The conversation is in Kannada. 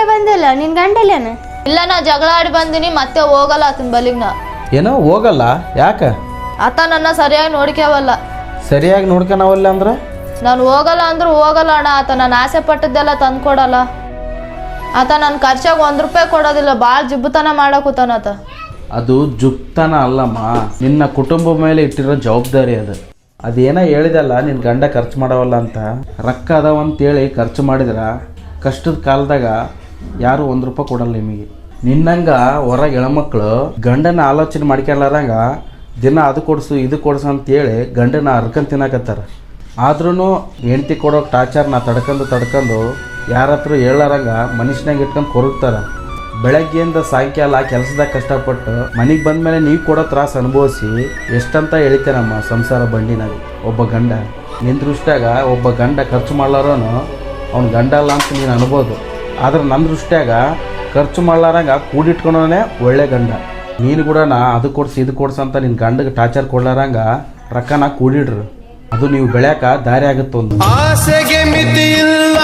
ಇಲ್ಲೇ ಬಂದಿಲ್ಲ ನಿನ್ ಗಂಡಲ್ಲೇನ? ಇಲ್ಲ ನಾ ಜಗಳ ಆಡಿ ಬಂದಿನಿ ಮತ್ತೆ ಹೋಗಲ್ಲ ಆತನ ಬಲಿಗ್ ನಾ. ಏನೋ ಹೋಗಲ್ಲ ಯಾಕೆ? ಆತ ನನ್ನ ಸರಿಯಾಗಿ ನೋಡ್ಕ್ಯಾವಲ್ಲ. ಸರಿಯಾಗಿ ನೋಡ್ಕೊಳವಲ್ಲ ಅಂದ್ರೆ? ನಾನು ಹೋಗಲ್ಲ ಅಂದ್ರೂ ಹೋಗಲ್ಲ ಅಣ್ಣ. ಆತ ನಾನು ಆಸೆ ಪಟ್ಟದ್ದೆಲ್ಲ ತಂದ್ಕೊಡಲ್ಲ. ಆತ ನನ್ನ ಖರ್ಚಾಗ 1 ರೂಪಾಯಿ ಕೊಡೋದಿಲ್ಲ. ಭಾಳ ಜಿಬ್ಬತನ ಮಾಡಕೂತಾನ ಆತ. ಅದು ಜುಪ್ತನ ಅಲ್ಲಮ್ಮ, ನಿನ್ನ ಕುಟುಂಬ ಮೇಲೆ ಇಟ್ಟಿರೋ ಜವಾಬ್ದಾರಿ ಅದು. ಅದೇನೋ ಹೇಳಿದಲ್ಲ ನಿನ್ನ ಗಂಡ ಖರ್ಚು ಮಾಡವಲ್ಲ ಅಂತ. ರೊಕ್ಕ ಅದಾವಂತೇಳಿ ಖರ್ಚು ಮಾಡಿದ್ರೆ ಕಷ್ಟದ ಕಾಲದಾಗ ಯಾರು 1 ರೂಪಾಯಿ ಕೊಡಲ್ಲ ನಿಮಗೆ. ನಿನ್ನಂಗ ಹೊರಗೆ ಹೆಣ್ಮಕ್ಳು ಗಂಡನ ಆಲೋಚನೆ ಮಾಡ್ಕೊಳ್ಳಾರಂಗ ದಿನ ಅದು ಕೊಡಿಸು ಇದು ಕೊಡಿಸು ಅಂತೇಳಿ ಗಂಡನ ಹರ್ಕೊಂಡು ತಿನ್ನಕತ್ತಾರ. ಆದ್ರೂ ಹೆಂಡ್ತಿ ಕೊಡೋ ಟಾರ್ಚರ್ನ ತಡ್ಕೊಂಡು ಯಾರ ಹತ್ರ ಹೇಳಾರಂಗ ಮನುಷ್ಯನಾಗ ಇಟ್ಕೊಂಡು ಕೊರಗ್ತಾರೆ. ಬೆಳಗ್ಗೆಯಿಂದ ಸಾಯಂಕಾಲ ಕೆಲಸದಾಗ ಕಷ್ಟಪಟ್ಟು ಮನೆಗೆ ಬಂದಮೇಲೆ ನೀವು ಕೊಡೋ ತ್ರಾಸು ಅನುಭವಿಸಿ ಎಷ್ಟಂತ ಎಳಿತೇನಮ್ಮ ಸಂಸಾರ ಬಂಡಿನಾಗ. ಒಬ್ಬ ಗಂಡ ನಿನ್ನ ದೃಷ್ಟ್ಯಾಗ ಒಬ್ಬ ಗಂಡ ಖರ್ಚು ಮಾಡ್ಲಾರೋನು ಅವ್ನ ಗಂಡ ಅಲ್ಲ ಅಂತ ನೀನು ಅನ್ಬೋದು. ಆದ್ರೆ ನನ್ನ ದೃಷ್ಟ್ಯಾಗ ಖರ್ಚು ಮಾಡ್ಲಾರಂಗ ಕೂಡಿಟ್ಕೊಳೋನೇ ಒಳ್ಳೆ ಗಂಡ. ನೀನು ಕೂಡ ಅದು ಕೊಡ್ಸು ಇದು ಕೊಡ್ಸು ಅಂತ ನಿನ್ನ ಗಂಡಗೆ ಟಾರ್ಚರ್ ಕೊಡ್ಲಾರಂಗ ರೊಕ್ಕನ ಕೂಡಿಡ್ರು. ಅದು ನೀವು ಬೆಳ್ಯಾಕ ದಾರಿ ಆಗುತ್ತೆ. ಒಂದು ಆಸೆಗೆ ಮಿತಿ ಇಲ್ಲ.